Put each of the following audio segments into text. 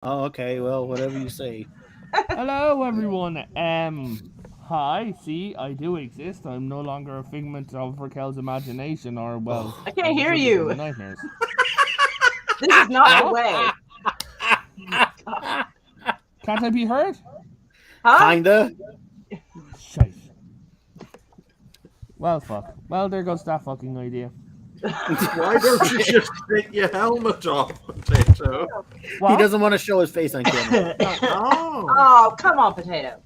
Oh, okay. Well, whatever you say. Hello, everyone. Hi. See, I do exist. I'm no longer a figment of Raquel's imagination, or well, I as can't you hear should be for you. my nightmares. This is not the What? way. Can't I be heard? Huh? Kinda. Shite. Well, fuck. Well, there goes that fucking idea. Why don't you just take your helmet off, Potato? He What? doesn't want to show his face on camera. Oh, Oh, come on, Potato.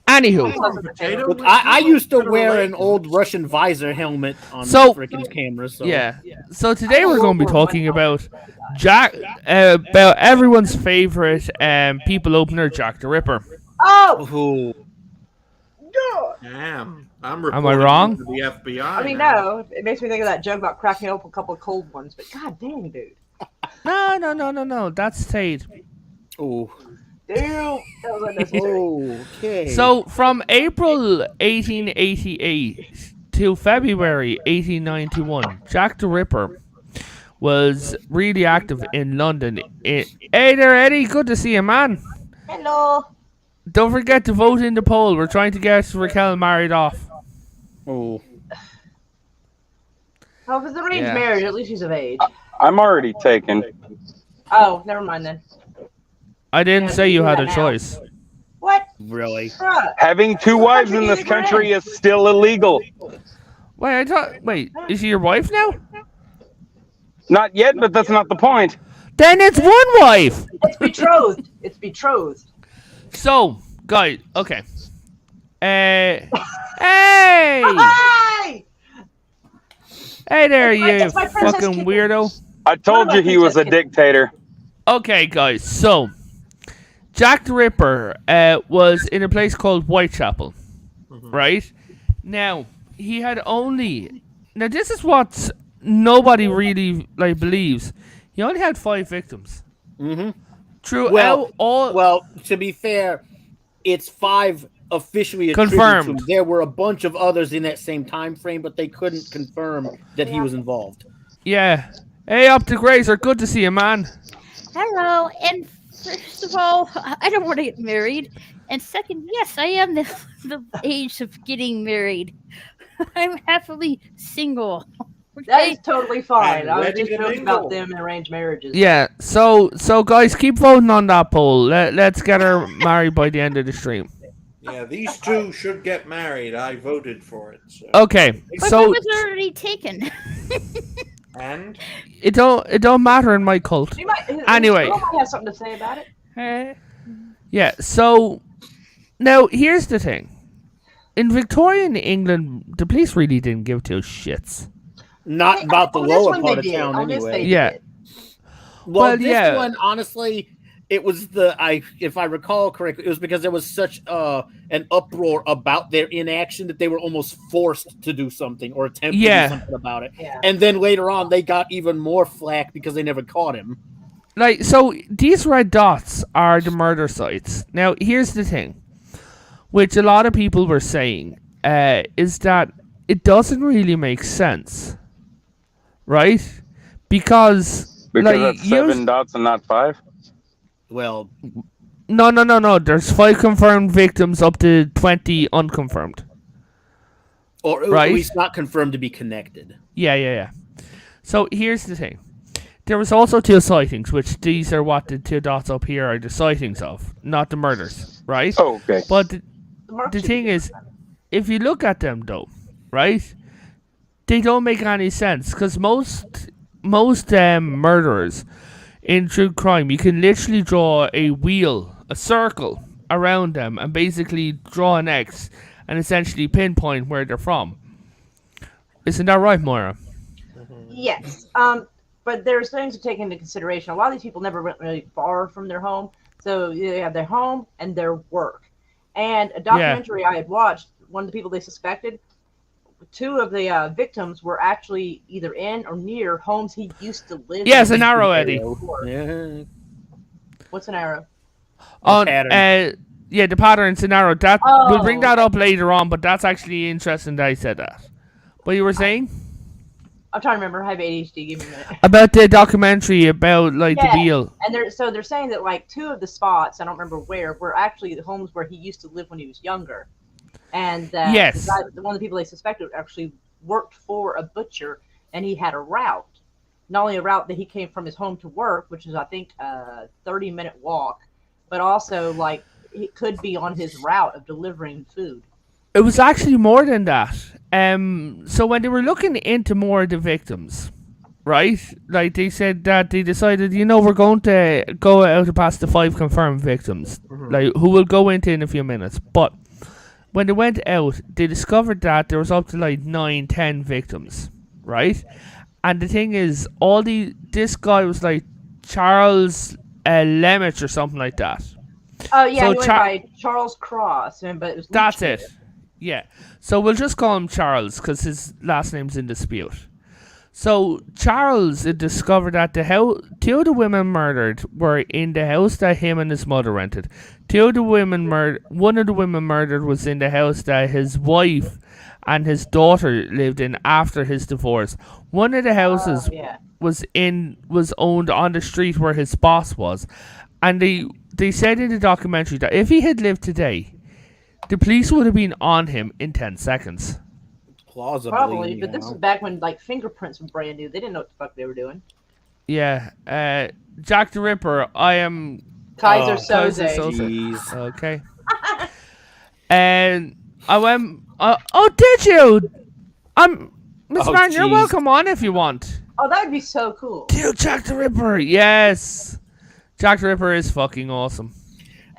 Anywho, Potato. Look, I used to wear an old Russian visor helmet on So- freaking camera. So yeah. So today we're going to be talking about about everyone's favorite people opener, Jack the Ripper. Oh, Ooh. Damn, I'm Am I reporting wrong? to the FBI. I mean, now. no. It makes me think of that joke about cracking open a couple of cold ones. But god dang, dude. No. That's Tate. Ooh. Dude, that was unnecessary. Okay. So from April 1888 to February 1891, Jack the Ripper was really active in London. Hey there, Eddie. Good to see you, man. Hello. Don't forget to vote in the poll. We're trying to get Raquel married off. Ooh. Oh, if it's arranged Yeah. marriage, at least she's of age. I'm already taken. Oh, never mind then. I didn't Yeah, say you do had that a now. choice. What? Really? Bruh. Having two wives in this country is still illegal. Wait, is she your wife now? Not yet, but that's not the point. Then it's one wife. It's betrothed. It's betrothed. So, guys, okay. Hey! Hi! Hey there, It's my- you it's my princess fucking kitten. weirdo. I told you he was a dictator. Okay, guys, so Jack the Ripper was in a place called Whitechapel, right? Now, he had only... Now, this is what nobody really believes. He only had 5 victims. Mm-hmm. Throughout Well, all... well, to be fair, it's 5 officially attributed Confirmed. to him. There were a bunch of others in that same time frame, but they couldn't confirm that he was involved. Yeah. Hey, up to Grazer. Good to see you, man. Hello, and first of all, I don't want to get married. And second, yes, I am the age of getting married. I'm happily single. That Okay? is totally fine. And I was ready just to joking mingle. about them and arranged marriages. Yeah, so guys, keep voting on that poll. Let's get her married by the end of the stream. Yeah, these two should get married. I voted for it. So. Okay, But so I was already taken. And it don't matter in my cult. She might, Anyway. Girl might have something to say about it. Yeah, so now here's the thing. In Victorian England, the police really didn't give 2 shits. Not about the On this lower one part they of did. town, On this anyway. they Yeah. did. Well, this yeah. one, honestly, it was if I recall correctly, it was because there was such an uproar about their inaction that they were almost forced to do something or attempt to Yeah. do something about it. Yeah. And then later on, they got even more flack because they never caught him. So these red dots are the murder sites. Now, here's the thing, which a lot of people were saying, is that it doesn't really make sense, right? Because Because that's 7 dots and not 5. Well, no. There's 5 confirmed victims up to 20 unconfirmed. or Right. at least not confirmed to be connected. Yeah. So here's the thing. There was also 2 sightings, which these are what the 2 dots up here are the sightings of, not the murders, right? Oh, okay. But The mark the should thing be is, if you look at them though, right, they don't make any sense because most murderers in true crime, you can literally draw a wheel, a circle around them, and basically draw an X and essentially pinpoint where they're from. Isn't that right, Moira? Yes. But there's things to take into consideration. A lot of these people never went really far from their home. So they have their home and their work. And a documentary I had watched, one of the people they suspected, 2 of the victims were actually either in or near homes he used to live Yes, in. an arrow, Eddie. Yeah. What's an arrow? On pattern. yeah, the pattern scenario. That we'll bring Oh. that up later on, but that's actually interesting that I said that. What you were saying? I'm trying to remember. I have ADHD. Give me a minute. About the documentary about like the wheel. And they're saying that like 2 of the spots, I don't remember where, were actually the homes where he used to live when he was younger, and that Yes. one of the people they suspected actually worked for a butcher, and he had a route. Not only a route that he came from his home to work, which is I think a 30-minute walk, but also like it could be on his route of delivering food. It was actually more than that. So when they were looking into more of the victims, right? Like they said that they decided, we're going to go out past the 5 confirmed victims, like who we'll go into in a few minutes. But when they went out, they discovered that there was up to like 9, 10 victims, right? And the thing is, this guy was like Charles Lemich or something like that. Oh yeah, So he went by Charles Cross, but it was. That's it. Yeah. So we'll just call him Charles because his last name's in dispute. So Charles discovered that 2 of the women murdered were in the house that him and his mother rented. 2 of the women one of the women murdered was in the house that his wife and his daughter lived in after his divorce. One of the houses was owned on the street where his boss was, and they said in the documentary that if he had lived today, the police would have been on him in 10 seconds. Plausibly, probably, but this is back when like fingerprints were brand new. They didn't know what the fuck they were doing. Yeah, Jack the Ripper. I am Kaiser Kaiser Soze. Soze. Okay. And I went. Oh, did you? Miss Martin, you're welcome on if you want. Oh, that would be so cool. Dude, Jack the Ripper. Yes, Jack the Ripper is fucking awesome.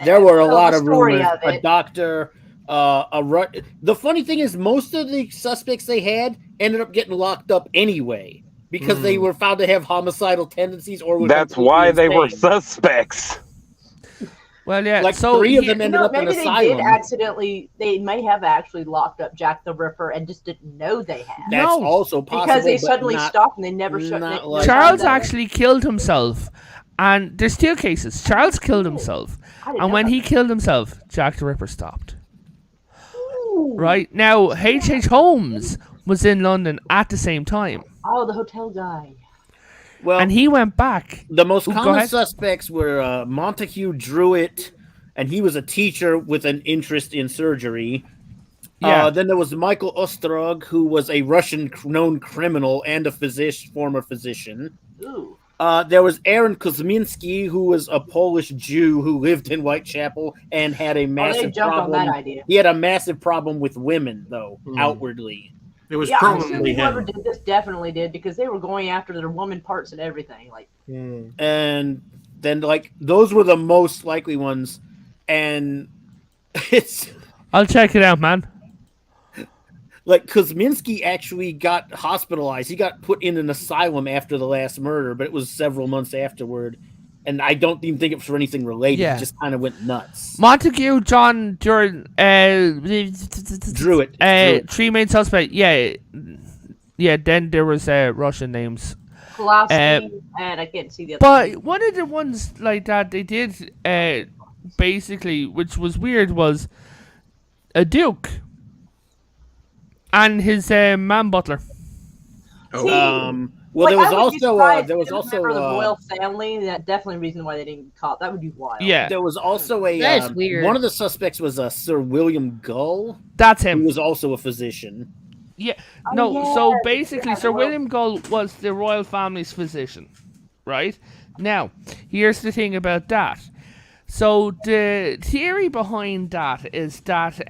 There were a lot of rumors. Of a doctor. The funny thing is, most of the suspects they had ended up getting locked up anyway because they were found to have homicidal tendencies, or that's why they were suspects. Well, yeah. Like so 3 of them ended up in maybe asylum. They may have actually locked up Jack the Ripper and just didn't know they had. That's also possible because they suddenly stopped and they never shut. Charles actually killed himself, and there's 2 cases. Charles killed himself, and when he killed himself, Jack the Ripper stopped. Right now, H.H. Holmes was in London at the same time. Oh, the hotel guy. Well, and he went back. The most common suspects were Montague Druitt, and he was a teacher with an interest in surgery. Yeah. Then there was Michael Ostrog, who was a Russian known criminal and a former physician. Ooh. There was Aaron Kuzminski, who was a Polish Jew who lived in Whitechapel and had a massive problem. On that idea. He had a massive problem with women, though, outwardly. It was probably him. Whoever did this definitely did, because they were going after their woman parts and everything. Like, and then like those were the most likely ones, and it's. I'll check it out, man. Like Kuzminski actually got hospitalized. He got put in an asylum after the last murder, but it was several months afterward. And I don't even think it was for anything related. Yeah. It just kind of went nuts. Montague, John, Druitt. 3 main suspects. Yeah. Then there was Russian names. Pulaski, and I can't see the other. But one of the ones like that they did, basically, which was weird, was a duke and his man butler. Well, there was also the royal family. That's definitely a reason why they didn't get caught. That would be wild. Yeah, there was also that is weird. One of the suspects was Sir William Gull. That's him. Who was also a physician. Yeah. So basically, Sir William Gull was the royal family's physician, right? Now, here's the thing about that. So the theory behind that is that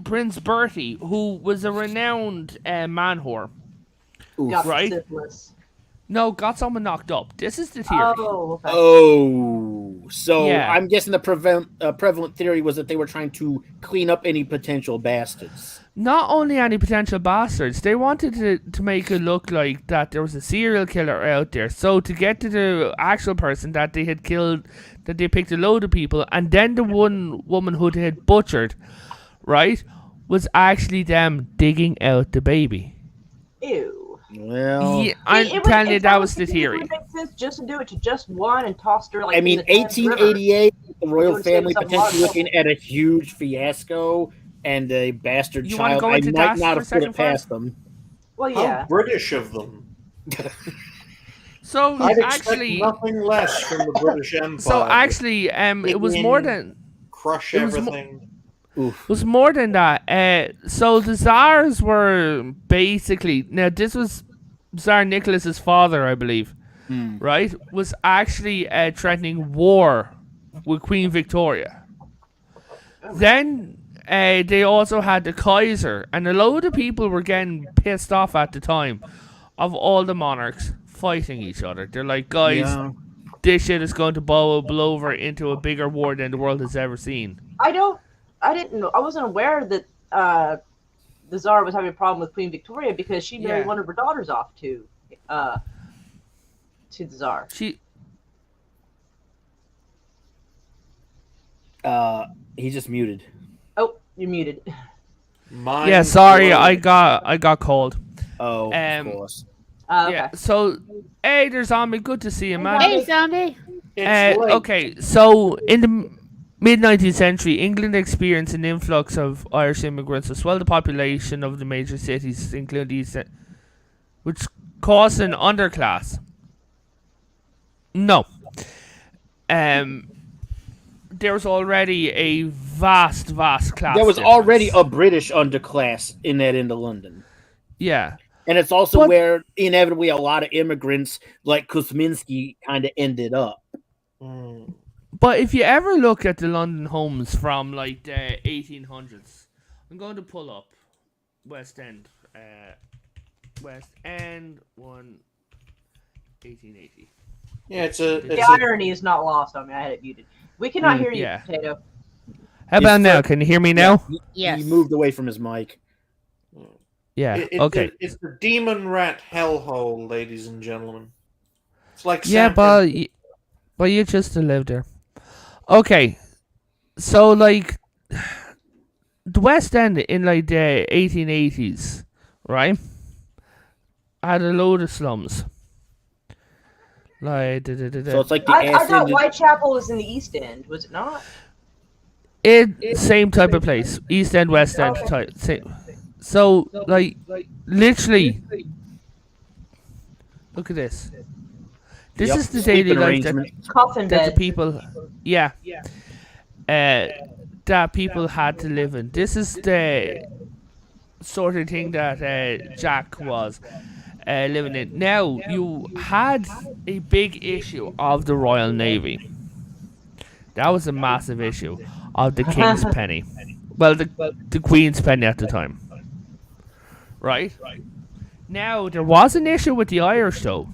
Prince Bertie, who was a renowned man whore. Right? Syphilis. No, got someone knocked up. This is the theory. So I'm guessing the prevalent theory was that they were trying to clean up any potential bastards. Not only any potential bastards, they wanted to make it look like that there was a serial killer out there. So to get to the actual person that they had killed, that they picked a load of people, and then the one woman who they had butchered, right, was actually them digging out the baby. Ew. Well, yeah, I'm telling you, that was the theory. It would make sense just to do it to just one and toss her like. I mean, 1888, the royal family potentially looking at a huge fiasco and a bastard child. I might not have put it past them. Well, How yeah. British of them. So I'd expect actually, nothing less from the British Empire. so actually, it was more than crush it was everything. Oof. was more than that. So the Tsars were basically, now this was Tsar Nicholas's father, I believe, right? Was actually threatening war with Queen Victoria. Then they also had the Kaiser, and a load of people were getting pissed off at the time of all the monarchs fighting each other. They're like, guys, Yeah. this shit is going to blow over into a bigger war than the world has ever seen. I didn't know. I wasn't aware that the Tsar was having a problem with Queen Victoria because she married one of her daughters off to the Tsar. He's just muted. Oh, you're muted. Yeah, sorry, I got called. Oh, of course. Okay. Yeah, so, hey there, Zombie, good to see you, man. Hey, zombie. Okay, so in the mid-19th century, England experienced an influx of Irish immigrants to swell the population of the major cities, including these, which caused an underclass. No. There was already a vast class. There was difference. already a British underclass in London. Yeah. And it's also where inevitably a lot of immigrants like Kosminski kind of ended up. But if you ever look at the London homes from like the 1800s, I'm going to pull up West End. West End 1880. Yeah, the irony is not lost on me. I had it muted. We cannot hear you, Potato. How about now? Can you hear me now? Yes. He moved away from his mic. Yeah. Okay. It's the demon rat hellhole, ladies and gentlemen. It's like but you just live there. Okay, so like the West End in like the 1880s, right? Had a load of slums. Like So it's like the I thought Whitechapel was in the East End, was it not? Same type of place, East End, West End type. Same. So like literally, look at this. This is the daily life that the people, that people had to live in. This is the sort of thing that Jack was living in. Now, you had a big issue of the Royal Navy. That was a massive issue of the King's penny. Well, the Queen's penny at the time. Right? Now, there was an issue with the Irish, though.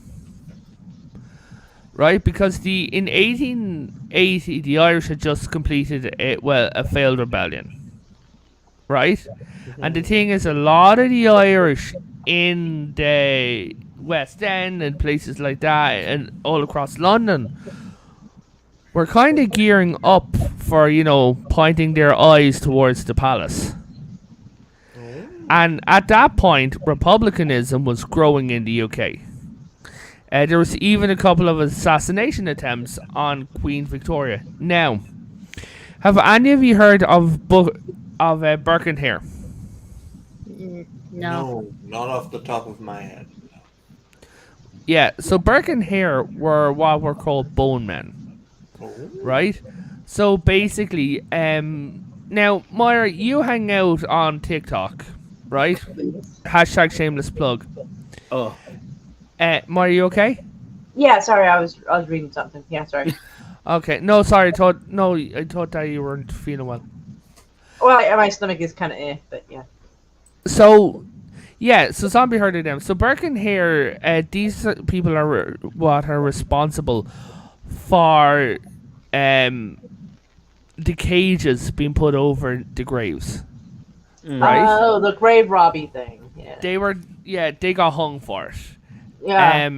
Right, because in 1880 the Irish had just completed a failed rebellion, right? And the thing is, a lot of the Irish in the West End and places like that, and all across London, were kind of gearing up for pointing their eyes towards the palace. And at that point, republicanism was growing in the UK. There was even a couple of assassination attempts on Queen Victoria. Now, have any of you heard of Birkenhair? No, not off the top of my head. Yeah, so Birkenhair were what were called bone men, right? So basically, now Moira, you hang out on TikTok, right? Hashtag shameless plug. Oh. Moira, you okay? Yeah, sorry, I was reading something. Yeah, sorry. Okay, no, sorry. I thought that you weren't feeling well. Well, my stomach is kind of but yeah. So Zombie heard of them. So Birkenhair, these people are what are responsible for the cages being put over the graves. Right? Oh, the grave robbing thing. Yeah. They got hung for it. Yeah.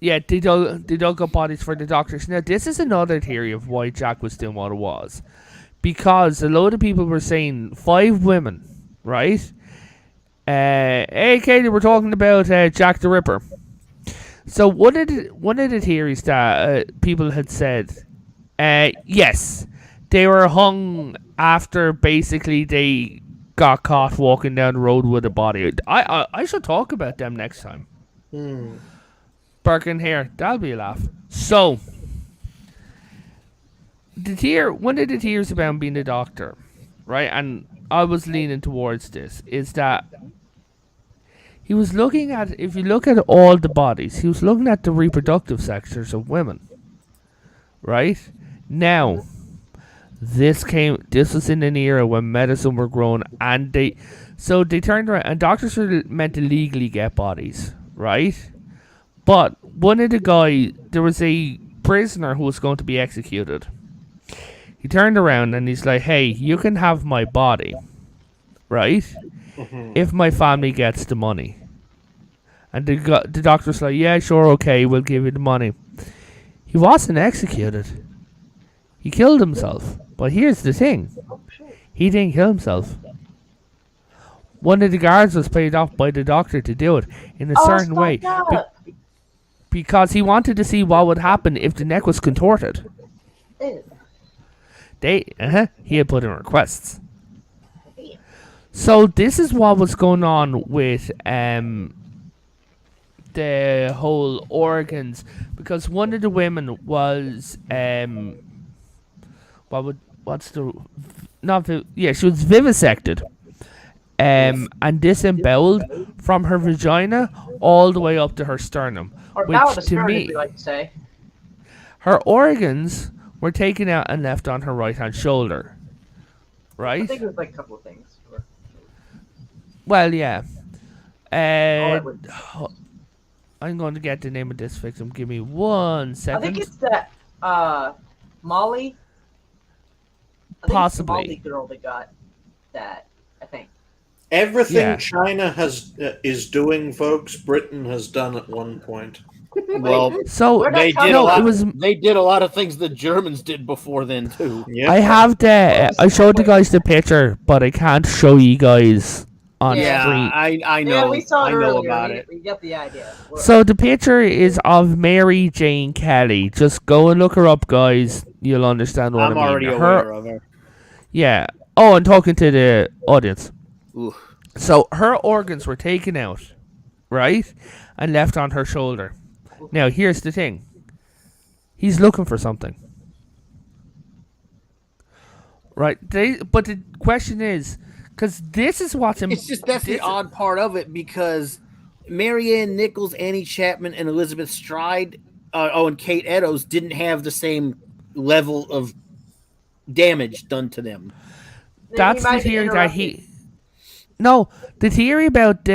They dug up bodies for the doctors. Now, this is another theory of why Jack was doing what it was. Because a load of people were saying 5 women, right? Hey, Katie, we're talking about Jack the Ripper. So one of the theories that people had said, yes, they were hung after basically they got caught walking down the road with a body. I should talk about them next time. Birkin here, that'll be a laugh. So, one of the tiers about being a doctor, right? And I was leaning towards this, is that he was looking at, if you look at all the bodies, he was looking at the reproductive sectors of women, right? Now, this was in an era when medicine were grown, and they turned around, and doctors were meant to legally get bodies, right? But one of the guys, there was a prisoner who was going to be executed. He turned around and he's like, hey, you can have my body, right? If my family gets the money. And the doctor's like, yeah, sure, okay, we'll give you the money. He wasn't executed. He killed himself. But here's the thing. He didn't kill himself. One of the guards was paid off by the doctor to do it in a certain way. Because he wanted to see what would happen if the neck was contorted. He had put in requests. So this is what was going on with the whole organs, because one of the women was she was vivisected, and disemboweled from her vagina all the way up to her sternum. Or which to me, we like to say. Her organs were taken out and left on her right hand shoulder. Right? I think it was like a couple of things. Well, yeah. I'm going to get the name of this victim. Give me 1 second. I think it's that Molly. Possibly. Molly girl that got that, I think. Everything China is doing, folks, Britain has done at one point. Well, so they did a lot of things the Germans did before then too. Yep. I showed you guys the picture, but I can't show you guys on screen. I know. Yeah, we saw it I know earlier. about it. We get the idea. So the picture is of Mary Jane Kelly. Just go and look her up, guys. You'll understand what I mean. I'm already aware of her. Yeah. Oh, and talking to the audience. Ooh. So her organs were taken out, right, and left on her shoulder. Now here's the thing. He's looking for something. Right? But the question is, because this is what's it's just that's the odd part of it, because Marianne Nichols, Annie Chapman, and Elizabeth Stride, and Kate Eddowes didn't have the same level of damage done to them. That's the theory that he. No, the theory about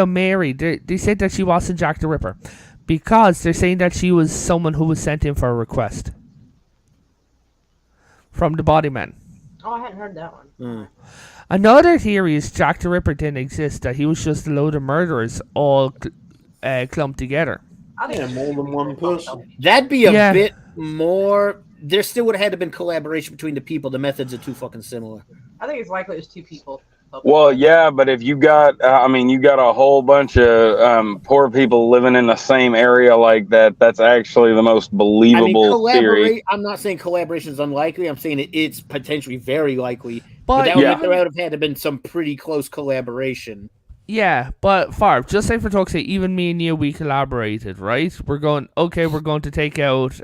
Mary, they said that she wasn't Jack the Ripper, because they're saying that she was someone who was sent in for a request from the body man. Oh, I hadn't heard that one. Another theory is Jack the Ripper didn't exist, that he was just a load of murderers all clumped together. I think more than one person. That'd be a bit more. There still would have had to been collaboration between the people. The methods are too fucking similar. I think it's likely it was two people. Well, yeah, but if you got, you got a whole bunch of poor people living in the same area like that, that's actually the most believable theory. I'm not saying collaboration is unlikely. I'm saying it's potentially very likely. But there would have had to been some pretty close collaboration. Yeah, but Farb, just say for talk's sake, even me and you, we collaborated, right? We're going to take out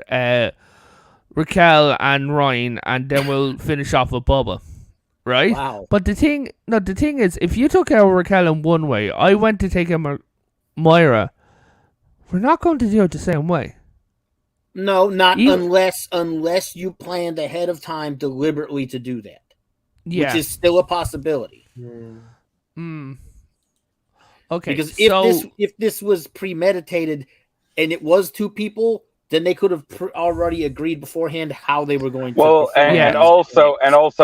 Raquel and Ryan, and then we'll finish off with Bubba. Right? Wow. But the thing is, if you took out Raquel in one way, I went to take out Moira, we're not going to do it the same way. No, not unless you planned ahead of time deliberately to do that. Yeah. Which is still a possibility. Okay. Because if this was premeditated and it was two people, then they could have already agreed beforehand how they were going to. Well, and also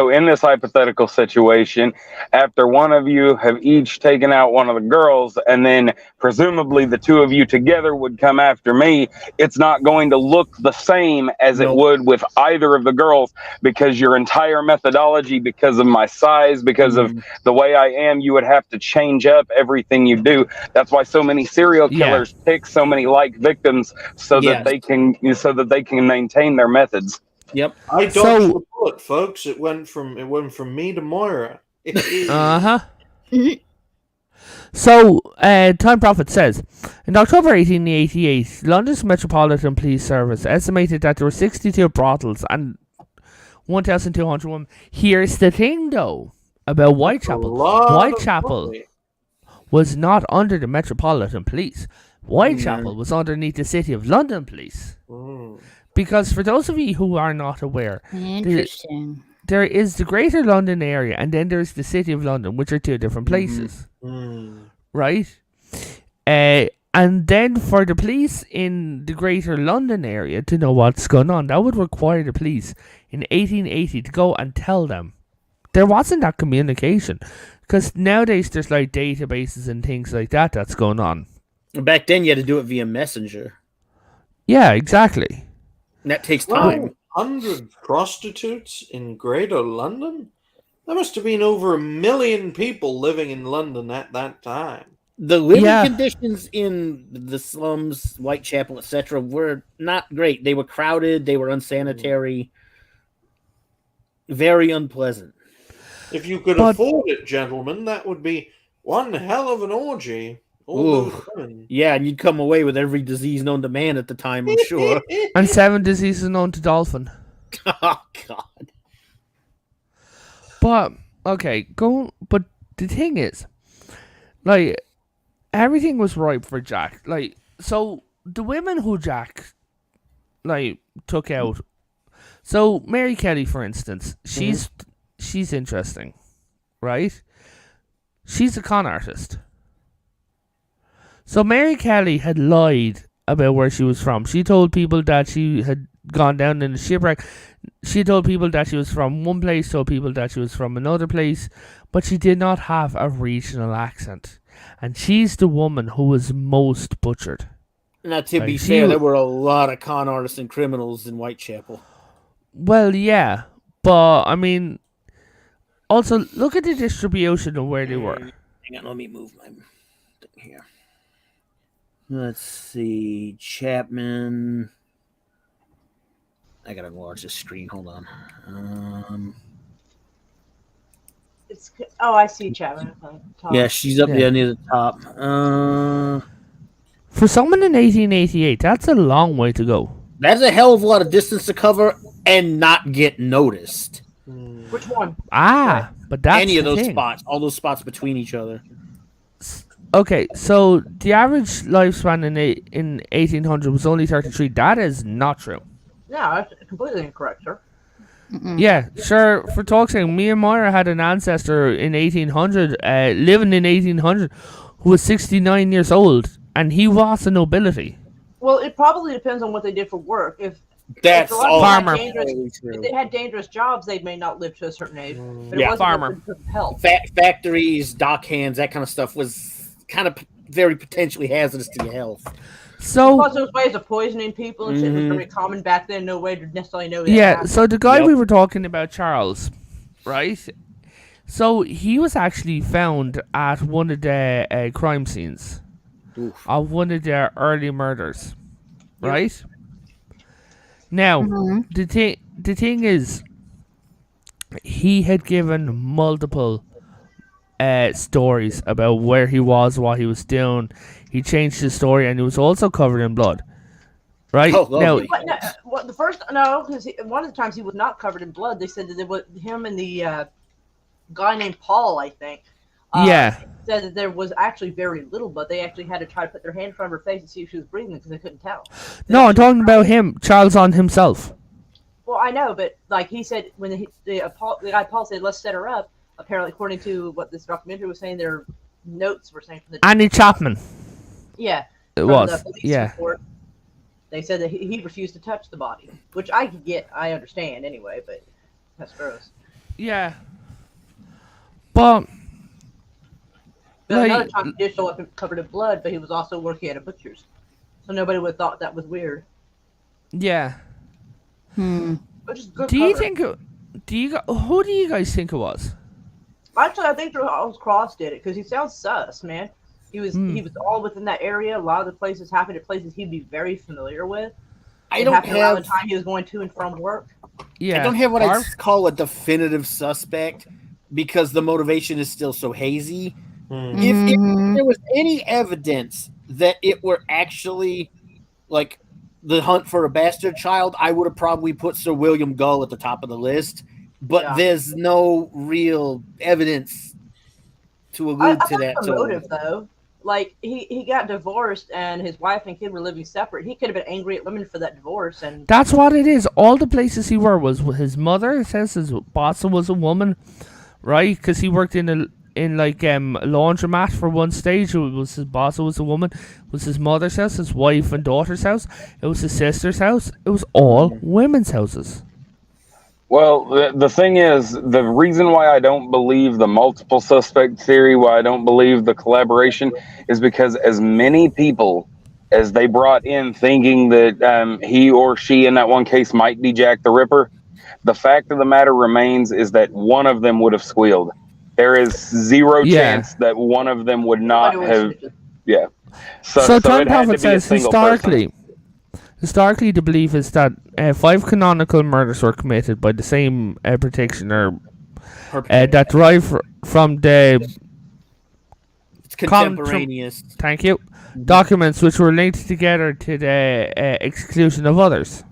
in this hypothetical situation, after one of you have each taken out one of the girls, and then presumably the two of you together would come after me, it's not going to look the same as it would with either of the girls, because your entire methodology, because of my size, because of the way I am, you would have to change up everything you do. That's why so many serial killers pick so many like victims, so that they can maintain their methods. Yep. I dodged the bullet, folks. It went from me to Moira. Uh-huh. So, Time Prophet says, in October 1888, London's Metropolitan Police Service estimated that there were 62 brothels and 1,200 women. Here's the thing, though, about Whitechapel. Whitechapel was not under the Metropolitan Police. Whitechapel was underneath the City of London Police. Because for those of you who are not aware, Interesting. there is the Greater London area, and then there's the City of London, which are two different places, right? And then for the police in the Greater London area to know what's going on, that would require the police in 1880 to go and tell them. There wasn't that communication, because nowadays there's like databases and things like that that's going on. Back then, you had to do it via messenger. Yeah, exactly. And that takes time. 100 prostitutes in Greater London? There must have been over 1 million people living in London at that time. The living conditions in the slums, Whitechapel, etc., were not great. They were crowded. They were unsanitary. Very unpleasant. If you could afford it, gentlemen, that would be one hell of an orgy. Yeah, and you'd come away with every disease known to man at the time, I'm sure. And 7 diseases known to dolphin. Oh, God. But, okay, but the thing is, like, everything was ripe for Jack. Like, so, the women who Jack, like, took out. So, Mary Kelly, for instance, she's interesting, right? She's a con artist. So Mary Kelly had lied about where she was from. She told people that she had gone down in a shipwreck. She told people that she was from one place, told people that she was from another place, but she did not have a regional accent. And she's the woman who was most butchered. Now, to be fair, there were a lot of con artists and criminals in Whitechapel. Well, yeah, but, I mean, also, look at the distribution of where they were. Hang on, let me move my thing here. Let's see, Chapman. I gotta enlarge this screen. Hold on. I see Chapman. Yeah, she's up there near the top. For someone in 1888, that's a long way to go. That's a hell of a lot of distance to cover and not get noticed. Which one? But that's any of those thing. spots, all those spots between each other. Okay, so the average lifespan in 1800 was only 33. That is not true. No, that's completely incorrect, sir. Yeah, sure. For talk's sake, me and Moira had an ancestor in 1800, living in 1800, who was 69 years old, and he was a nobility. Well, it probably depends on what they did for work. If farmer. If they had dangerous jobs, they may not live to a certain age. But Yeah, it wasn't farmer. Health. Factories, dock hands, that kind of stuff was kind of very potentially hazardous to your health. So Plus, those ways of poisoning people and shit was very common back then. No way to necessarily know that. yeah, so the guy we were talking about, Charles, right? So he was actually found at one of the crime scenes of one of their early murders, right? Now, the thing is, he had given multiple stories about where he was, what he was doing. He changed his story, and he was also covered in blood. Right? Lovely. Because one of the times he was not covered in blood. They said that it was him and the guy named Paul, I think. Said that there was actually very little blood. They actually had to try to put their hand in front of her face to see if she was breathing because they couldn't tell. No, I'm talking about him, Charles on himself. Well, I know, but like he said, when the guy Paul said, "Let's set her up." Apparently, according to what this documentary was saying, their notes were saying from the Annie Chapman. Yeah, it was. The police report, they said that he refused to touch the body, which I understand anyway, but that's gross. Yeah, but another time he did show up covered in blood, but he was also working at a butcher's, so nobody would have thought that was weird. Yeah. Which is good. Who do you guys think it was? Actually, I think Charles Cross did it because he sounds sus, man. He was all within that area. A lot of the places happened at places he'd be very familiar with. I don't have around the time he was going to and from work. Yeah, I don't have what I call a definitive suspect, because the motivation is still so hazy. Hmm. If there was any evidence that it were actually like the hunt for a bastard child, I would have probably put Sir William Gull at the top of the list. But there's no real evidence to allude to that. The motive, though. Like, he got divorced and his wife and kid were living separate. He could have been angry at women for that divorce. And that's what it is. All the places he were was his mother says his boss was a woman, right? Because he worked in a laundromat for one stage. It was his boss was a woman. It was his mother's house, his wife and daughter's house. It was his sister's house. It was all women's houses. Well, the thing is, the reason why I don't believe the multiple suspect theory, why I don't believe the collaboration, is because as many people as they brought in thinking that he or she in that one case might be Jack the Ripper, the fact of the matter remains is that one of them would have squealed. There is zero chance that one of them would not have. Yeah. So Time Prophet says historically, the belief is that 5 canonical murders were committed by the same practitioner that derive from the contemporaneous. Thank you. Documents which were linked together to the exclusion of others.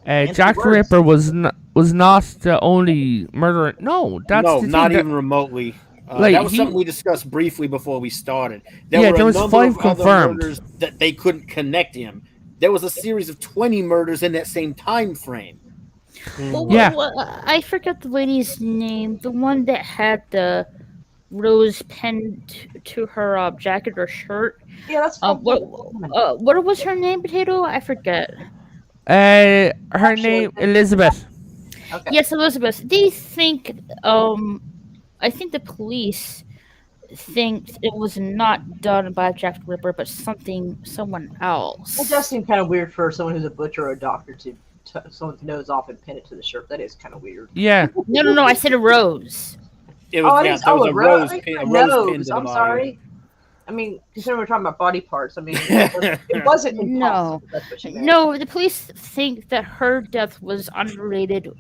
Jack the Ripper was not the only murderer. No, that's the thing, not even remotely. That was something we discussed briefly before we started. There was 5 confirmed murders that they couldn't connect him. There was a series of 20 murders in that same time frame. Well, I forgot the lady's name. The one that had the rose pinned to her jacket or shirt. Yeah, that's what was her name, Potato? I forget. Her name Elizabeth. Okay. Yes, Elizabeth. They think I think the police think it was not done by Jack the Ripper, but someone else. It does seem kind of weird for someone who's a butcher or a doctor to someone's nose off and pin it to the shirt. That is kind of weird. Yeah. No. I said a rose. It was, a rose pin. I'm sorry. I mean, considering we're talking about body parts, I mean, it wasn't impossible. No, the police think that her death was unrelated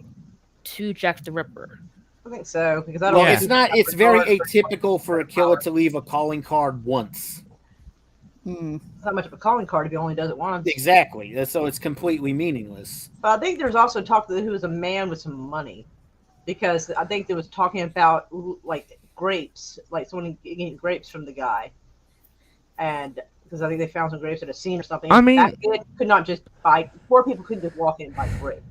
to Jack the Ripper. I think so, because I don't. Well, it's not. It's very atypical for a killer to leave a calling card once. It's not much of a calling card if he only does it once. Exactly. So it's completely meaningless. I think there's also talk that he was a man with some money, because I think there was talking about like grapes, like someone getting grapes from the guy, and because I think they found some grapes at a scene or something. I mean, that kid could not just buy. Poor people couldn't just walk in and buy grapes.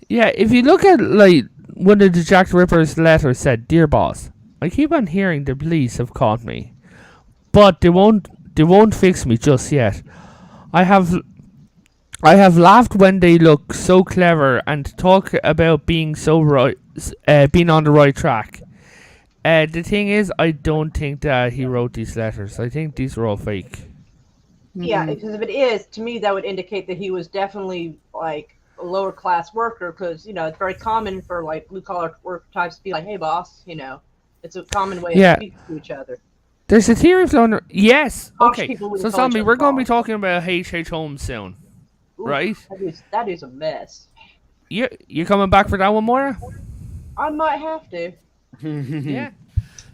Yeah, if you look at like one of the Jack the Ripper's letters said, "Dear boss, I keep on hearing the police have caught me, but they won't fix me just yet. I have laughed when they look so clever and talk about being so right, being on the right track. The thing is, I don't think that he wrote these letters. I think these are all fake." Yeah, because if it is, to me, that would indicate that he was definitely like a lower class worker, because it's very common for like blue collar work types to be like, "Hey, boss," it's a common way of speaking to each other. There's a theory floating. Yes. Okay. So, Zombie, we're going to be talking about H.H. Holmes soon, right? That is a mess. You coming back for that one, Moira? I might have to. Yeah.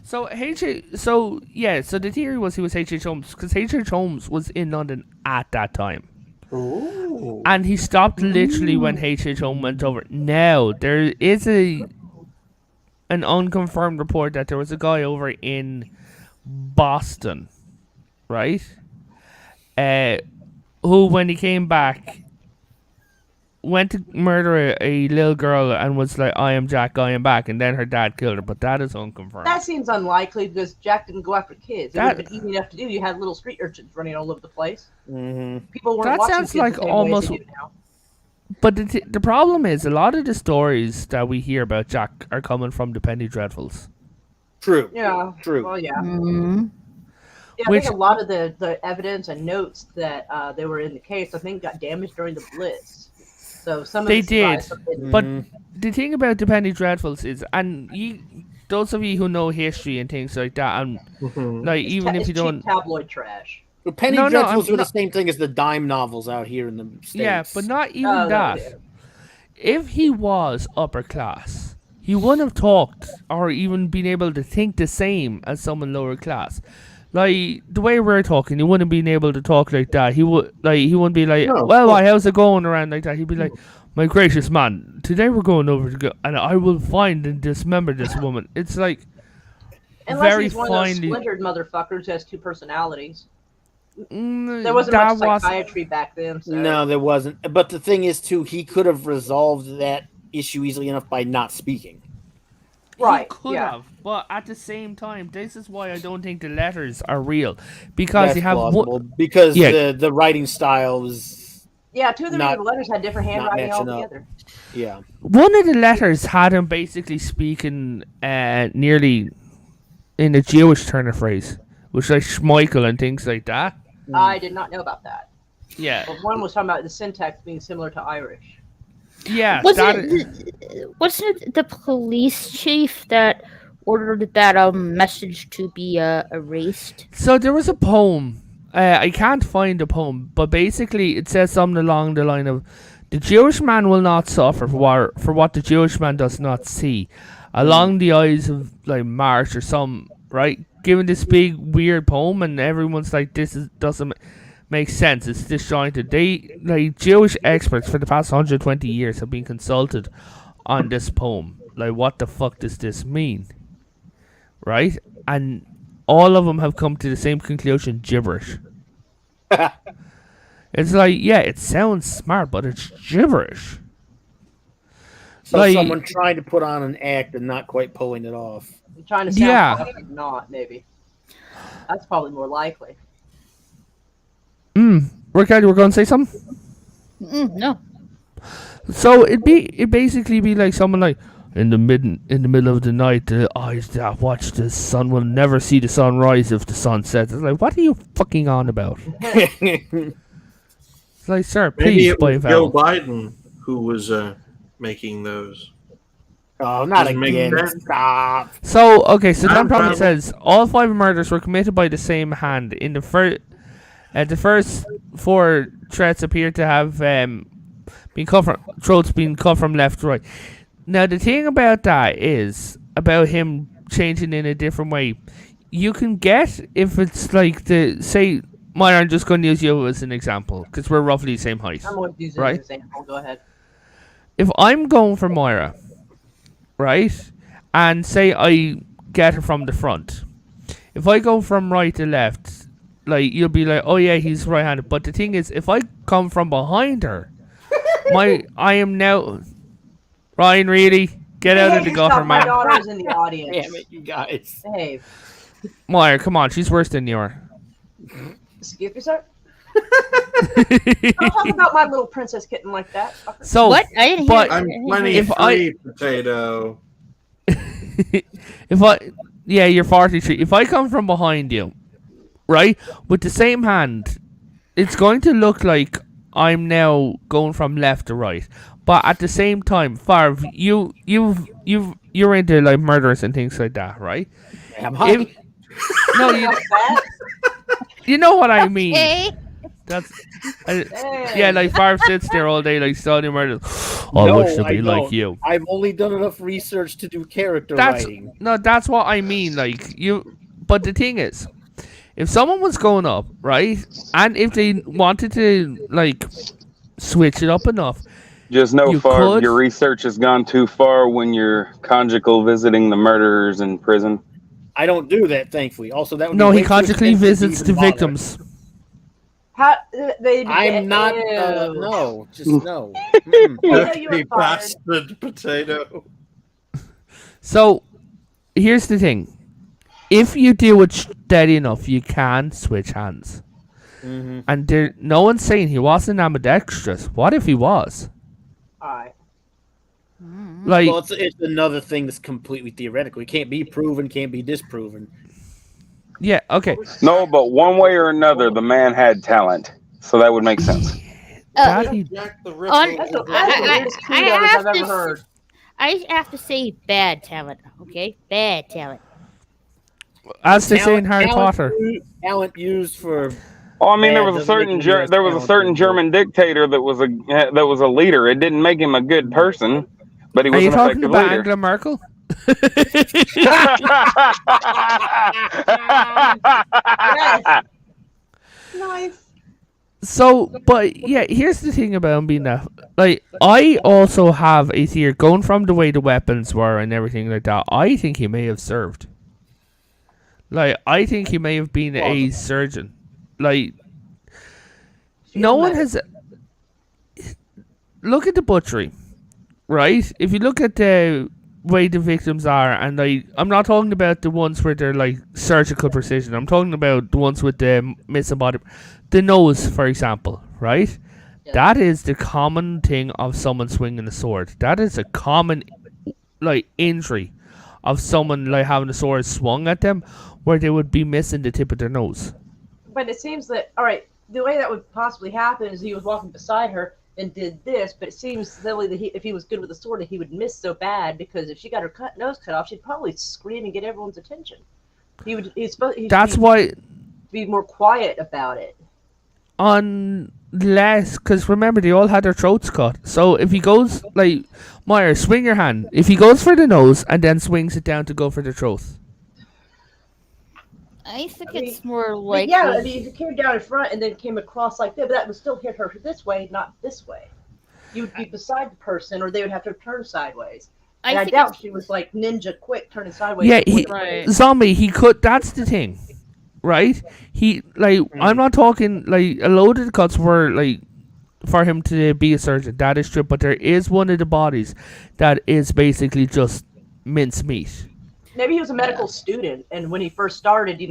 So the theory was he was H.H. Holmes because H.H. Holmes was in London at that time. Ooh. And he stopped literally when H.H. Holmes went over. Now, there is an unconfirmed report that there was a guy over in Boston, right? Who, when he came back, went to murder a little girl and was like, "I am Jack, I am back," and then her dad killed her, but that is unconfirmed. That seems unlikely because Jack didn't go after kids. It would have been easy enough to do. You had little street urchins running all over the place. Mm-hmm. People weren't watching sounds kids like the same almost. way they do now. But the problem is, a lot of the stories that we hear about Jack are coming from the Penny Dreadfuls. True. Yeah. True. Well, yeah. Mm-hmm. Yeah, I think a lot of the evidence and notes that they were in the case, I think, got damaged during the Blitz. So some of they did, but Mm-hmm. the thing about the Penny Dreadfuls is, and those of you who know history and things like that, and like even if you don't, tabloid trash. The Penny Dreadfuls were the same thing as the dime novels out here in the States. Yeah, but not even that. No. If he was upper class, he wouldn't have talked or even been able to think the same as someone lower class. Like the way we're talking, he wouldn't been able to talk like that. He wouldn't be like, No, well, why, how's it going around like that? He'd be like, my gracious man, today we're going over to go, and I will find and dismember this woman. It's like Unless very he's one of those finely. splintered motherfuckers who has two personalities. Mm, There wasn't that much was- psychiatry back then. So. No, there wasn't. But the thing is, too, he could have resolved that issue easily enough by not speaking. Right, He could yeah. have, but at the same time, this is why I don't think the letters are real, because That's you have plausible, because Yeah. the writing style was Yeah, two of the Not- letters had different handwriting matching up. altogether. yeah. one of the letters had him basically speaking nearly in a Jewish turn of phrase, which like Schmeichel and things like that. I did not know about that. Yeah, But one was talking about the syntax being similar to Irish. yeah. Wasn't it the police chief that ordered that message to be erased? So there was a poem. I can't find the poem, but basically it says something along the line of, "The Jewish man will not suffer for what the Jewish man does not see." Along the eyes of like March or some, right? Giving this big weird poem, and everyone's like, doesn't make sense. It's disjointed. They like Jewish experts for the past 120 years have been consulted on this poem. Like, what the fuck does this mean? Right? And all of them have come to the same conclusion: gibberish. It's like, yeah, it sounds smart, but it's gibberish. So Like- someone trying to put on an act and not quite pulling it off. I'm trying to sound Yeah. posh, but not, maybe. That's probably more likely. Ricardo, we're going to say something? No. So it basically be like someone like, in the middle of the night, the eyes that watch the sun will never see the sun rise if the sun sets. It's like, what are you fucking on about? It's like, sir, Maybe please it buy was Joe vowel. Biden who was making those. Oh, not Doesn't make again. sense. Stop. So, okay, so Dan I'm probably fine. says all 5 murders were committed by the same hand. In the first 4 threats appear to have throats being cut from left to right. Now, the thing about that is, about him changing in a different way, you can get, if it's like say, Myra, I'm just going to use you as an example, because we're roughly the same height. I'm going to use it Right. as an example. Go ahead. If I'm going for Moira, right, and say I get her from the front, if I go from right to left, like, you'll be like, oh yeah, he's right-handed. But the thing is, if I come from behind her, I am now, Ryan, really, get out of the gutter, My man. daughter's in the audience. Damn it, you guys. Hey, Moira, come on, she's worse than you are. excuse me, sir. Don't talk about my little princess kitten like that. So, What? I didn't hear. but- I I'm didn't hear- 23, potato. yeah, you're 43. If I come from behind you, right, with the same hand, it's going to look like I'm now going from left to right. But at the same time, Farv, you're into like murders and things like that, right? I'm hot. No, you know what I mean. Hey, That's Hey. yeah, like Farv sits there all day like studying murders. I No, wish to I be like don't. you. I've only done enough research to do character That's writing. no, that's what I mean. Like you, but the thing is, if someone was going up, right, and if they wanted to like switch it up enough, Just know, You Favre, could- your research has gone too far when you're conjugal visiting the murderers in prison. I don't do that, thankfully. Also, that would no, be he way too constantly expensive to visits even the bother. victims. How, they, I'm not. Ew. No, just no. Mm-mm. I know you were You fired. bastard potato. So here's the thing: if you do it steady enough, you can switch hands. Mhm. And there, no one's saying he wasn't ambidextrous. What if he was? Alright. Like, Well, it's another thing that's completely theoretical. It can't be proven, can't be disproven. yeah, okay. No, but one way or another, the man had talent. So that would make sense. That he- Jack the On- That's Ripper. the weirdest I kudos have I've to ever heard. I have to say bad talent. Okay, bad talent. as they say in Harry Talent Potter. Talent used for. Oh, I mean, there Yeah, was a doesn't make certain him US there was a talented, certain but- German dictator that was a leader. It didn't make him a good person, but he Are was you an talking effective about leader. Angela Merkel? Yes. Nice. So, but yeah, here's the thing about him being that. Like, I also have a theory going from the way the weapons were and everything like that. I think he may have served. Like, I think he may have been a surgeon. Like, no one has. Look at the butchery, right? If you look at the way the victims are, and like, I'm not talking about the ones where they're like surgical precision. I'm talking about the ones with the missing body, the nose, for example, right? Yeah. That is the common thing of someone swinging a sword. That is a common, like, injury of someone like having a sword swung at them, where they would be missing the tip of their nose. But it seems that, all right, the way that would possibly happen is he was walking beside her and did this, but it seems silly that if he was good with a sword, that he would miss so bad, because if she got her nose cut off, she'd probably scream and get everyone's attention. That's why. Be more quiet about it. Unless, because remember, they all had their throats cut. So if he goes, like, Meyer, swing your hand. If he goes for the nose and then swings it down to go for the throat. I think it's more likely. Yeah, I mean, if it came down in front and then came across like that, but that would still hit her this way, not this way. You would be beside the person, or they would have to turn sideways. And I doubt she was like ninja quick turning sideways. Yeah, Zombie, he could. That's the thing, right? He, like, I'm not talking, like, a load of the cuts were, like, for him to be a surgeon. That is true, but there is one of the bodies that is basically just mincemeat. Maybe he was a medical student, and when he first started, he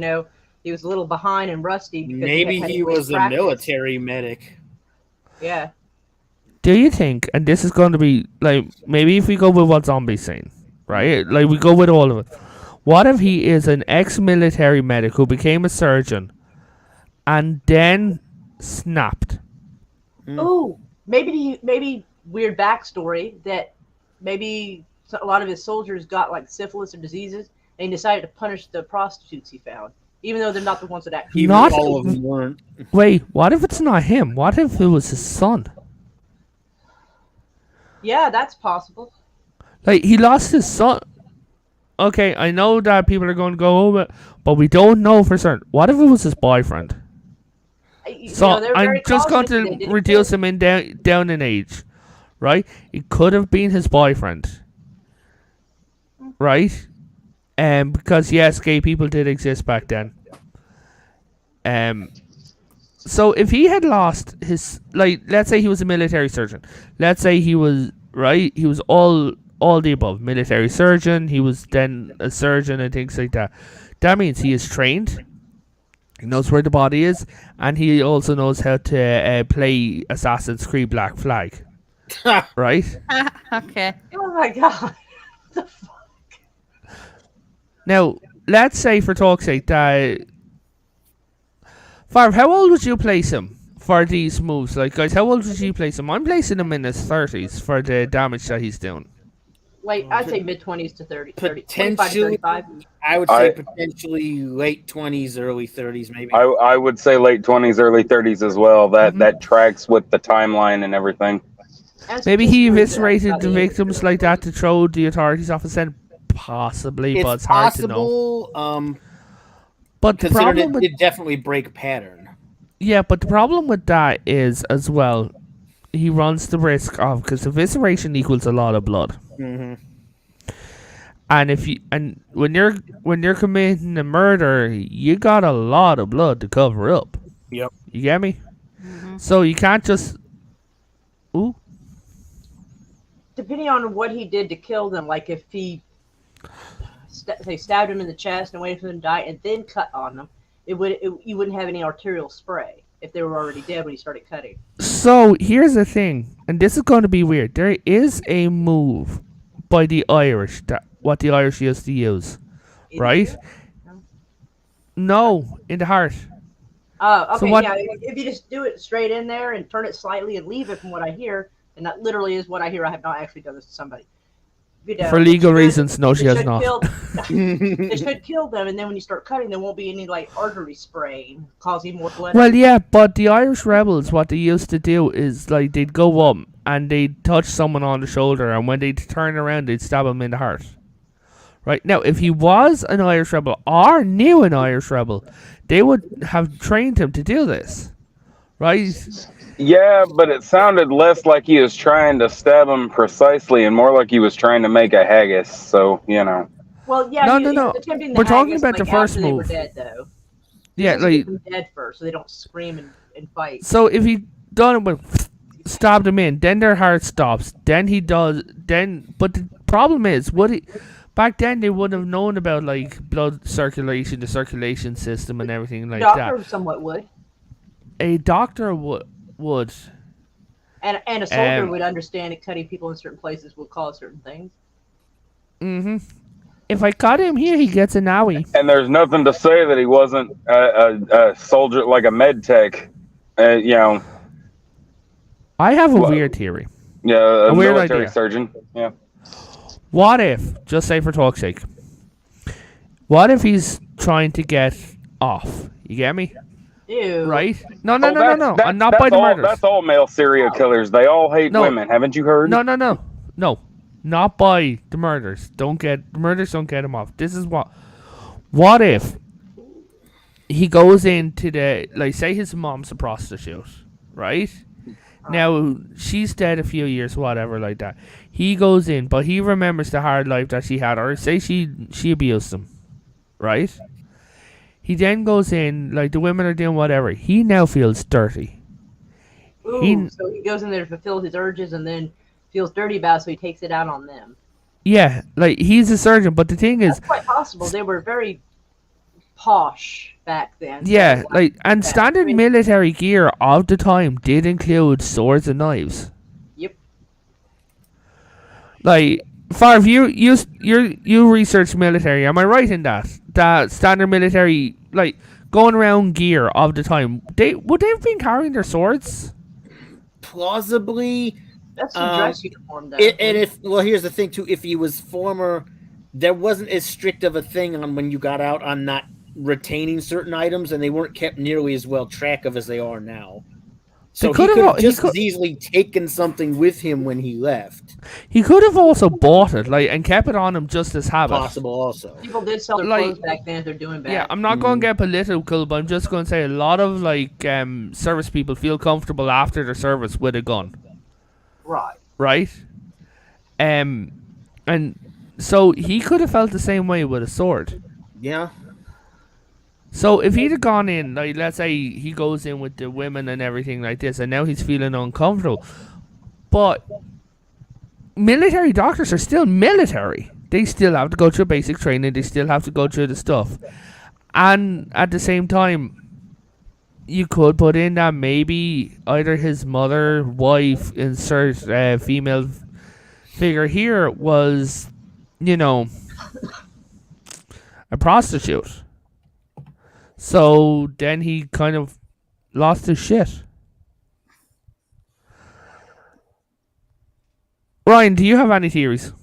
was a little behind and rusty. Because maybe he was a military medic. Yeah. Do you think, and this is going to be, like, maybe if we go with what Zombie's saying, right? Like, we go with all of it. What if he is an ex-military medic who became a surgeon and then snapped? Oh, maybe weird backstory that maybe a lot of his soldiers got like syphilis or diseases, and he decided to punish the prostitutes he found, even though they're not the ones that actually. Not all of them weren't. Wait, what if it's not him? What if it was his son? Yeah, that's possible. Like, he lost his son. Okay, I know that people are going to go over it, but we don't know for certain. What if it was his boyfriend? So I'm just going to reduce him down in age, right? It could have been his boyfriend, right? Because yes, gay people did exist back then. So if he had lost his, like, let's say he was a military surgeon. Let's say he was, right? He was all the above. Military surgeon. He was then a surgeon and things like that. That means he is trained. He knows where the body is, and he also knows how to play Assassin's Creed Black Flag. Right? Okay. Oh my god. What the fuck? Now, let's say for talk's sake that... Farv, how old would you place him for these moves? Like, guys, how old would you place him? I'm placing him in his 30s for the damage that he's doing. Like, I'd say mid-20s to 30, 25 to Potentially, 35. I would say potentially late 20s, early 30s, maybe. I would say late 20s, early 30s as well. That tracks with the timeline and everything. Maybe he eviscerated the victims like that to throw the authorities off his head. Possibly, but it's hard to know. But the problem it definitely break pattern. Yeah, but the problem with that is, as well, he runs the risk of, because evisceration equals a lot of blood. Mm-hmm. And when you're committing a murder, you got a lot of blood to cover up. Yep. You get me? Mm-hmm. So you can't just. Ooh. Depending on what he did to kill them, like if he they stabbed him in the chest and waited for them to die and then cut on them, you wouldn't have any arterial spray if they were already dead when he started cutting. So here's the thing, and this is going to be weird. There is a move by the Irish, what the Irish used to use, right? No, in the heart. Oh, okay, so what, yeah. If you just do it straight in there and turn it slightly and leave it, from what I hear, and that literally is what I hear. I have not actually done this to somebody. For legal reasons, no, she has not. They should kill them, and then when you start cutting, there won't be any like artery spray causing more blood. Well, yeah, but the Irish rebels, what they used to do is, like, they'd go up and they'd touch someone on the shoulder, and when they'd turn around, they'd stab them in the heart. Right now, if he was an Irish rebel or knew an Irish rebel, they would have trained him to do this, right? Yeah, but it sounded less like he was trying to stab him precisely and more like he was trying to make a haggis. So, Well, yeah, No, he no, was no. attempting We're the talking haggis, about the first after they were move. dead, though. Yeah, He wants to like, get them dead first, so they don't scream and fight. so if he done it with stabbed him in, then their heart stops. Then he does. But the problem is, back then they wouldn't have known about like blood circulation, the circulation system, and everything like Doctor that. somewhat would, A doctor would. and a soldier would understand that cutting people in certain places will cause certain things. Mm-hmm. If I cut him here, he gets an owie. And there's nothing to say that he wasn't a soldier, like a med tech, I have a weird theory. a weird military idea. surgeon. Yeah. What if, just say for talk's sake, what if he's trying to get off? You get me? Ew. Right? No. I'm not That's by the murders. That's all male serial killers. They all hate women. Haven't you heard? No. Not by the murders. The murders don't get him off. This is what if he goes into say his mom's a prostitute, right? Now, she's dead a few years, whatever, like that. He goes in, but he remembers the hard life that she had, or say she abused him, right? He then goes in, like the women are doing whatever. He now feels dirty. Ooh, so he goes in there to fulfill his urges and then feels dirty about it, so he takes it out on them. Yeah, like he's a surgeon, but the thing is, That's quite possible. They were very posh back then. yeah, so, and standard military gear of the time did include swords and knives. Yep. Like, Farv, you research military. Am I right in that? That standard military, like going around gear of the time, would they have been carrying their swords? Plausibly. That's the dress uniform, though. Here's the thing too. If he was former, there wasn't as strict of a thing on when you got out on not retaining certain items, and they weren't kept nearly as well track of as they are now. So he could have just as easily taken something with him when he left. He could have also bought it, and kept it on him just as habit. Possible, also. People did sell their clothes back then. They're doing bad. Yeah, I'm not going to get political, but I'm just going to say a lot of service people feel comfortable after their service with a gun. Right. And so he could have felt the same way with a sword. Yeah. So if he'd have gone in, like let's say he goes in with the women and everything like this, and now he's feeling uncomfortable. But military doctors are still military. They still have to go through basic training. They still have to go through the stuff. And at the same time, you could put in that maybe either his mother, wife, insert female figure here was, a prostitute. So then he kind of lost his shit. Ryan, do you have any theories?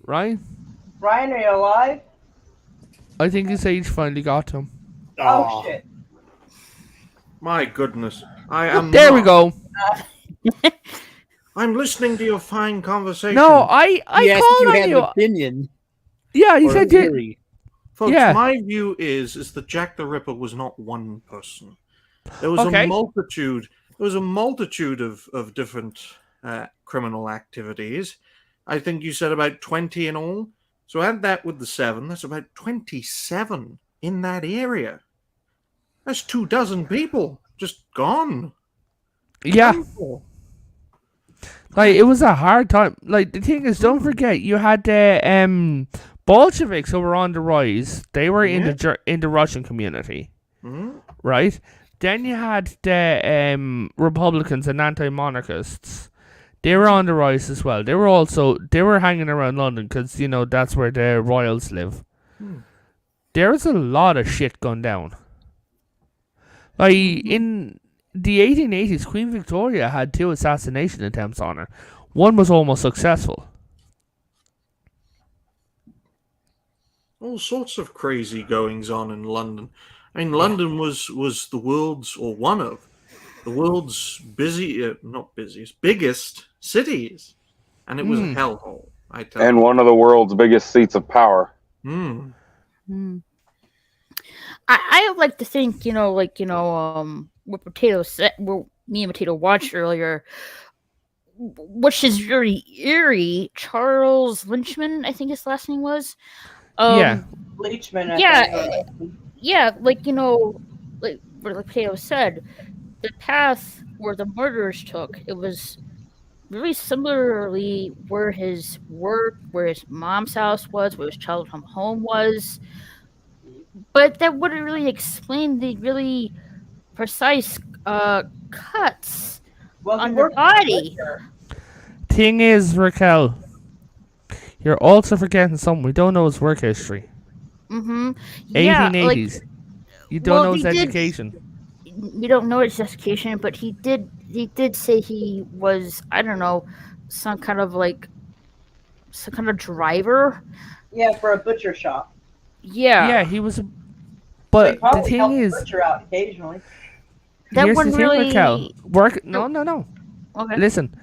Ryan, are you alive? I think his age finally got to him. Oh shit. My goodness. I am There we go. I'm listening to your fine conversation. No, I called on you. An opinion. Yeah, he said theory. Folks, Yeah. my view is that Jack the Ripper was not one person. There was Okay. a multitude. There was a multitude of different criminal activities. I think you said about 20 in all. So add that with the 7. That's about 27 in that area. That's 24 people just gone. Yeah. Wonderful. Like, it was a hard time. Like, the thing is, don't forget, you had the Bolsheviks who were on the rise. They were in the Russian community, right? Then you had the Republicans and anti-monarchists. They were on the rise as well. They were hanging around London because, that's where the royals live. There was a lot of shit going down. Like, in the 1880s, Queen Victoria had 2 assassination attempts on her. One was almost successful. All sorts of crazy goings on in London. I mean, London was the world's, or one of the world's biggest cities. and it was a hellhole. I tell And you. one of the world's biggest seats of power. Mm. I would like to think, what Potato said, what me and Potato watched earlier, which is very eerie. Charles Lynchman, I think his last name was. Leachman. Like what Potato said, the path where the murderers took, it was very similarly where his work, where his mom's house was, where his childhood home was. But that wouldn't really explain the really precise cuts on the body. Thing is, Raquel, you're also forgetting something. We don't know his work history. Mm-hmm. Yeah, 1880s. You don't know his education. We don't know his education, but he did say he was, I don't know, some kind of driver. Yeah, for a butcher shop. Yeah, he was. But the thing is, butcher out occasionally. Here's the thing, Raquel. No. Okay. Listen,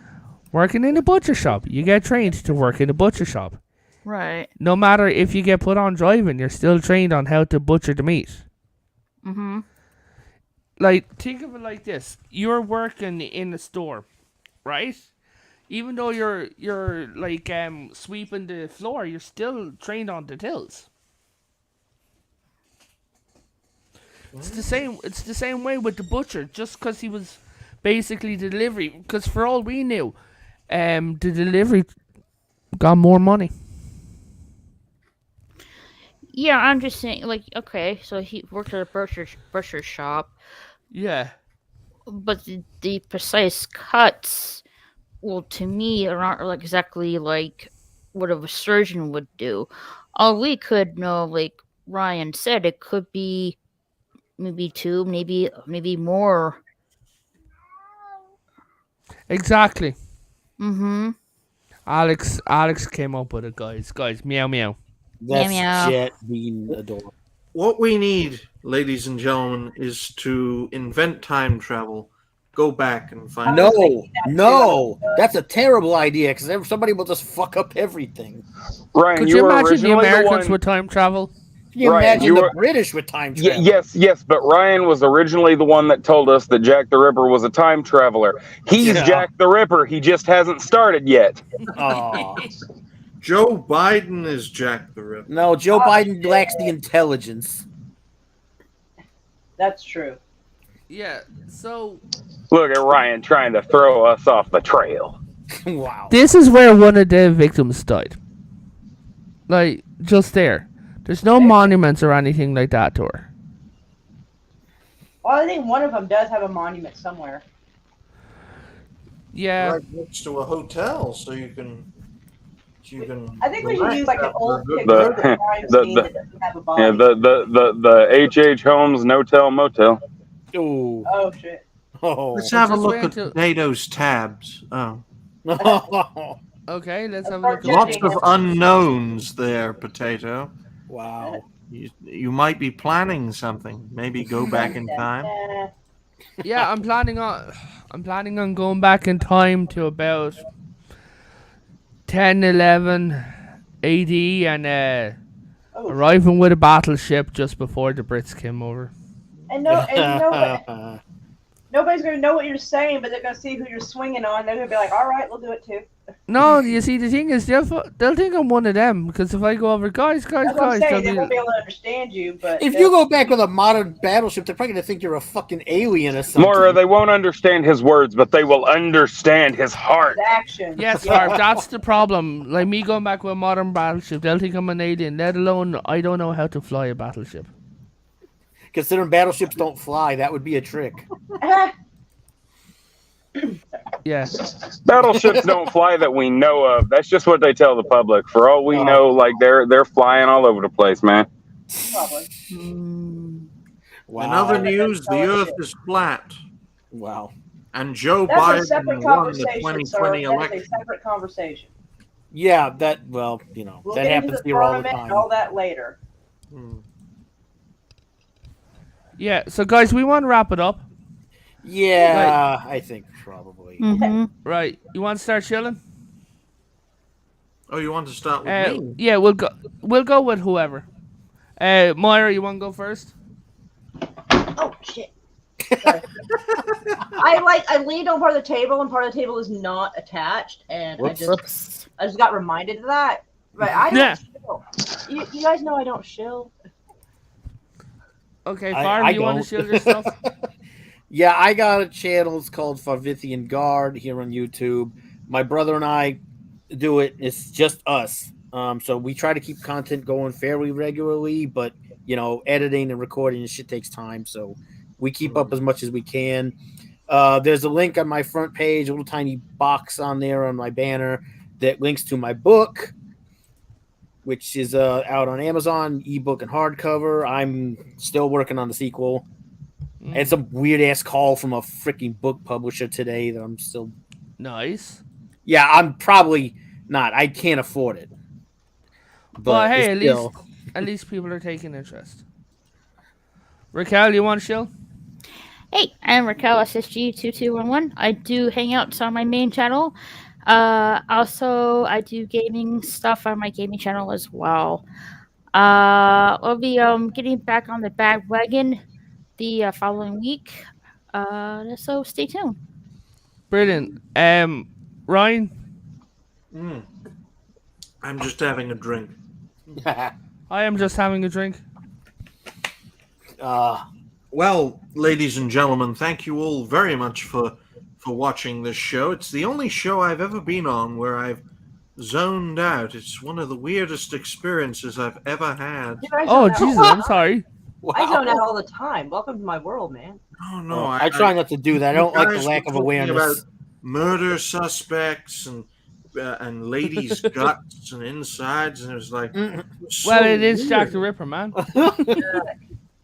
working in a butcher shop, you get trained to work in a butcher shop. Right. No matter if you get put on driving, you're still trained on how to butcher the meat. Mm-hmm. Like, think of it like this: you're working in a store, right? Even though you're like sweeping the floor, you're still trained on the tills. It's the same. It's the same way with the butcher. Just because he was basically the delivery, because for all we knew, the delivery got more money. Yeah, I'm just saying. Like, okay, so he worked at a butcher shop. Yeah. But the precise cuts, well, to me, are not like exactly like what a surgeon would do. All we could know, like Ryan said, it could be maybe 2, maybe more. Exactly. Mm-hmm. Alex came up with it, guys. Meow meow. That's Meow. Jet being adorable. What we need, ladies and gentlemen, is to invent time travel. Go back and find. No, that's a terrible idea because somebody will just fuck up everything. Ryan, Could you you were imagine the originally Americans one... with time travel? Can you Right, imagine you the were- British with time travel? Yes, but Ryan was originally the one that told us that Jack the Ripper was a time traveler. He's Yeah. Jack the Ripper. He just hasn't started yet. Aw. Joe Biden is Jack the Ripper. No, Joe Biden lacks the intelligence. That's true. Yeah. So Look at Ryan trying to throw us off the trail. Wow. this is where one of the victims died. Like, just there. There's no monuments or anything like that to her. Well, I think one of them does have a monument somewhere. Yeah. Right next to a hotel, so you can. I think we should use like an old picture The- of the crime the- scene the- that doesn't have a body. Yeah, the H.H. Holmes No-Tell Motel. Ooh. Oh shit! Oh. Let's have a just look wait at until- Potato's tabs. Oh, Okay, let's have a look at lots of unknowns there, Potato. Wow. You might be planning something. Maybe go back in time. Yeah, I'm planning on going back in time to about 10-11 AD and arriving with a battleship just before the Brits came over. And you know what? Nobody's gonna know what you're saying, but they're gonna see who you're swinging on. They're gonna be like, "All right, we'll do it too." No, you see, the thing is, they'll think I'm one of them, because if I go over, guys, That's what I'm they'll saying. They be- won't be able to understand you. But If you go back with a modern battleship, they're probably going to think you're a fucking alien or something. Mora, they won't understand his words, but they will understand his heart. action. Yes, Harv, that's the problem. Like, me going back with a modern battleship, they'll think I'm an alien, let alone I don't know how to fly a battleship. Considering battleships don't fly, that would be a trick. Yeah. Battleships don't fly that we know of. That's just what they tell the public. For all we know, like they're flying all over the place, man. Probably. Wow. In other news, the Earth is flat, Wow. and Joe That's a Biden separate won the conversation, sir. 2020 That is a election. separate conversation. Yeah, that We'll that get into happens the here all the firmament time. and all that later. Yeah, so guys, we want to wrap it up. Yeah, I think probably. Mm-hmm. Right. You want to start chilling? Oh, you want to start with me? Yeah, we'll go with whoever. Moira, you want to go first? Oh shit. Sorry. I leaned on part of the table, and part of the table is not attached, and I just got reminded of that. But I don't shill. You guys know I don't shill. Okay, Farm, you want to shield yourself? Yeah, I got a channel. It's called Farvithian Guard here on YouTube. My brother and I do it. It's just us. So we try to keep content going fairly regularly, but editing and recording and shit takes time. So we keep up as much as we can. There's a link on my front page, a little tiny box on there on my banner that links to my book, which is out on Amazon, ebook and hardcover. I'm still working on the sequel. I had some weird ass call from a freaking book publisher today that I'm still. Nice. Yeah, I'm probably not. I can't afford it. But well, hey, at least people are taking interest. Raquel, you want to chill? Hey, I'm Raquel SSG2211. I do hangouts on my main channel. Also, I do gaming stuff on my gaming channel as well. I'll be getting back on the bandwagon the following week. So stay tuned. Brilliant. Ryan? I'm just having a drink. I am just having a drink. Well, ladies and gentlemen, thank you all very much for watching this show. It's the only show I've ever been on where I've zoned out. It's one of the weirdest experiences I've ever had. Oh, Jesus, I'm sorry. Wow. I zone out all the time. Welcome to my world, man. Oh, no. I try not to do that. I don't like the lack of awareness. About murder suspects and ladies' guts and insides, and it was like... Well, it is Jack the Ripper, man.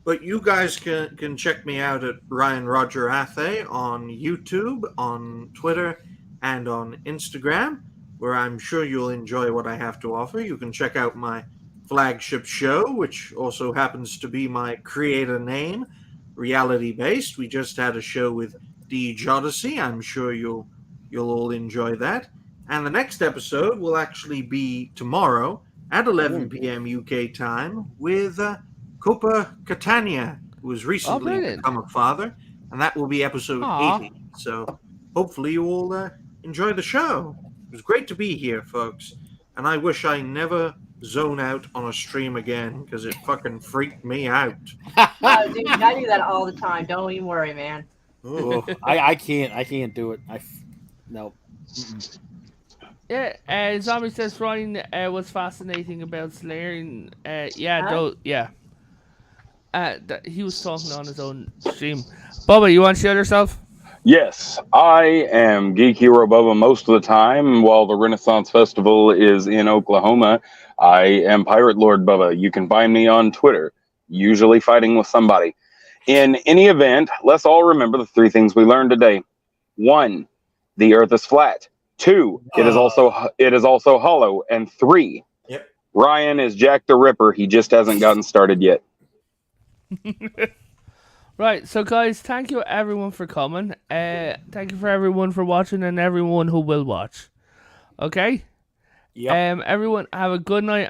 But you guys can check me out at Ryan Roger Athe on YouTube, on Twitter, and on Instagram, where I'm sure you'll enjoy what I have to offer. You can check out my flagship show, which also happens to be my creator name, Reality Based. We just had a show with D. Jodeci. I'm sure you'll all enjoy that. And the next episode will actually be tomorrow at 11 p.m. UK time with Copa Catania, who has recently become a father, and that will be episode 80. So hopefully you all enjoy the show. It was great to be here, folks, and I wish I never zone out on a stream again because it fucking freaked me out. Oh, dude, I do that all the time. Don't even worry, man. Oh, I can't do it. No. Yeah, Zombie says Ryan was fascinating about slaying. He was talking on his own stream. Bubba, you want to share yourself? Yes, I am Geek Hero Bubba most of the time. While the Renaissance Festival is in Oklahoma, I am Pirate Lord Bubba. You can find me on Twitter, usually fighting with somebody. In any event, let's all remember the three things we learned today. 1, the Earth is flat. 2, it is also hollow. And 3, Ryan is Jack the Ripper. He just hasn't gotten started yet. Right, so guys, thank you everyone for coming. Thank you for everyone for watching and everyone who will watch. Okay? Yeah. Everyone have a good night.